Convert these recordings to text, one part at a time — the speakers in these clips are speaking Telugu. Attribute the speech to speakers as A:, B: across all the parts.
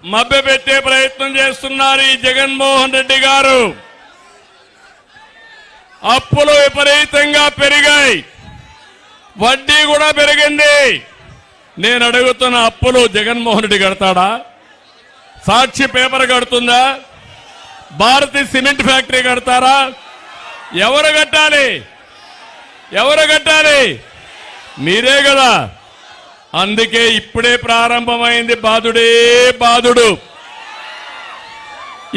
A: మభ్యపెట్టే ప్రయత్నం చేస్తున్నారు ఈ జగన్మోహన్ రెడ్డి గారు. అప్పులు విపరీతంగా పెరిగాయి, వడ్డీ కూడా పెరిగింది. నేను అడుగుతున్న అప్పులు జగన్మోహన్ రెడ్డి కడతాడా? సాక్షి పేపర్ కడుతుందా? భారతీ సిమెంట్ ఫ్యాక్టరీ కడతారా? ఎవరు కట్టాలి? ఎవరు కట్టాలి? మీరే కదా. అందుకే ఇప్పుడే ప్రారంభమైంది బాధుడే బాధుడు.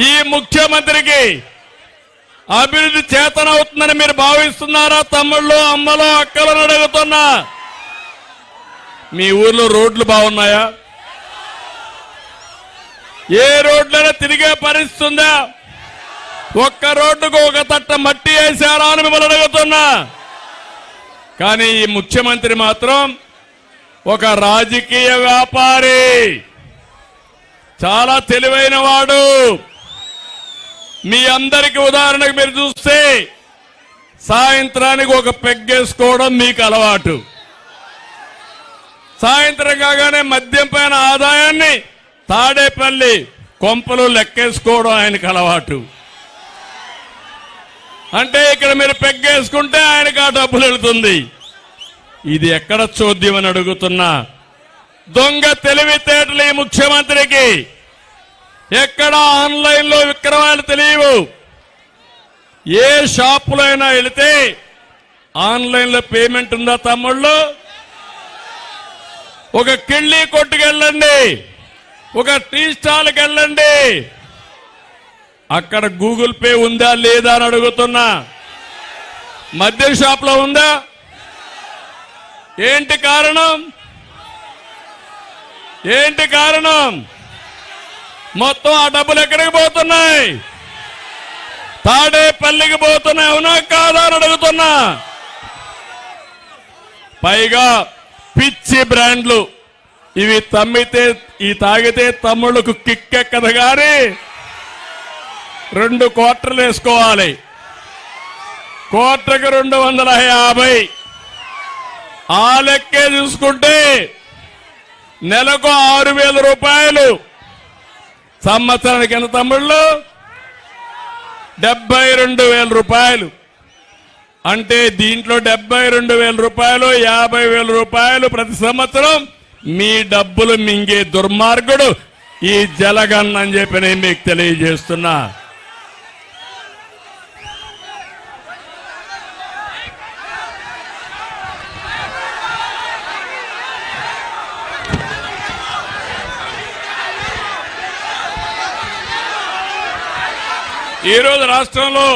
A: ఈ ముఖ్యమంత్రికి అభివృద్ధి చేతనవుతుందని మీరు భావిస్తున్నారా? తమ్ముళ్ళు, అమ్మలు, అక్కలను అడుగుతున్నా. మీ ఊర్లో రోడ్లు బాగున్నాయా? ఏ రోడ్లైనా తిరిగే పరిస్థితి ఉందా? ఒక్క రోడ్డుకు ఒక తట్ట మట్టి వేశారా అని మిమ్మల్ని అడుగుతున్నా. కానీ ఈ ముఖ్యమంత్రి మాత్రం ఒక రాజకీయ వ్యాపారి, చాలా తెలివైన వాడు. మీ అందరికి ఉదాహరణకు మీరు చూస్తే సాయంత్రానికి ఒక పెగ్గేసుకోవడం మీకు అలవాటు. సాయంత్రం కాగానే మద్యం పైన ఆదాయాన్ని తాడేపల్లి కొంపలు లెక్కేసుకోవడం ఆయనకు అలవాటు. అంటే ఇక్కడ మీరు పెగ్గేసుకుంటే ఆయనకు ఆ డబ్బులు వెళుతుంది. ఇది ఎక్కడ చోద్యం అని అడుగుతున్నా. దొంగ తెలివితేటలు ఈ ముఖ్యమంత్రికి. ఎక్కడ ఆన్లైన్ లో విక్రయాలు తెలియవు. ఏ షాపులో అయినా వెళితే ఆన్లైన్ లో పేమెంట్ ఉందా తమ్ముళ్ళు? ఒక కిళ్ళీ కొట్టుకెళ్ళండి, ఒక టీ స్టాల్కి వెళ్ళండి, అక్కడ గూగుల్ పే ఉందా లేదా అని అడుగుతున్నా. మద్యం షాప్ లో ఉందా? ఏంటి కారణం? ఏంటి కారణం? మొత్తం ఆ డబ్బులు ఎక్కడికి పోతున్నాయి? తాడేపల్లికి పోతున్నాయి. అవునా కాదా అని అడుగుతున్నా. పైగా పిచ్చి బ్రాండ్లు ఇవి తమ్మితే ఈ తాగితే తమ్ముళ్లకు కిక్కెక్కదు గాని 2 క్వార్టర్లు వేసుకోవాలి. క్వార్టర్కి 250. ఆ లెక్కే చూసుకుంటే నెలకు 6,000 రూపాయలు. సంవత్సరానికి ఎంత తమ్ముళ్ళు? 72,000 రూపాయలు. అంటే దీంట్లో 72,000 రూపాయలు, 50,000 రూపాయలు ప్రతి సంవత్సరం మీ డబ్బులు మింగే దుర్మార్గుడు ఈ జలగన్ అని చెప్పి నేను మీకు తెలియజేస్తున్నా. ఈరోజు రాష్ట్రంలో